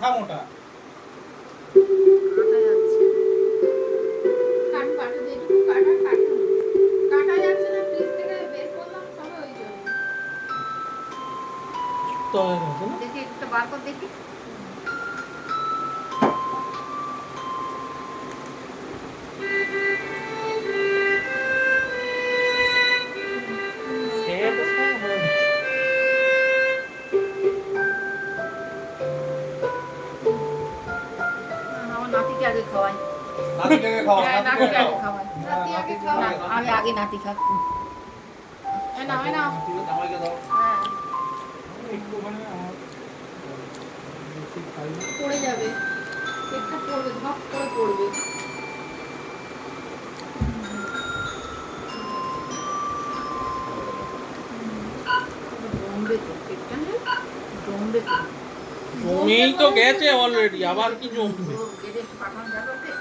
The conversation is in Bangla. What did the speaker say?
মাথা মোটা। কাটা যাচ্ছে। কাটু কাটু যেটুকু কাটা কাটু। কাটা যাচ্ছে না, ফ্রিজ থেকে বের করলাম সবে ওই জন্য। তো হয়ে গেছে না? দেখি একটা বার কর দেখি। খেয়ে তো সব হয়ে গেছে। আমার নাতিকে আগে খাওয়াই। নাতিটাকে খাওয়া, হ্যাঁ, নাতিকে নাতিটাকে আগে খাও। খাওয়াই। নাতি আগে খাও। না, আমি আগে নাতি খাক। এ নাও এ নাও। জামাইকে দাও। হ্যাঁ, একটুখানি আমার বেশি খাই না। পড়ে যাবে। পেটটা পড়বে, ধপ করে পড়বে। জমবে তো পেটটা না, জমবে তো। জমেই তো গেছে অলরেডি, আবার কি জমবে? গেটে পাঠানো যাবে ওকে?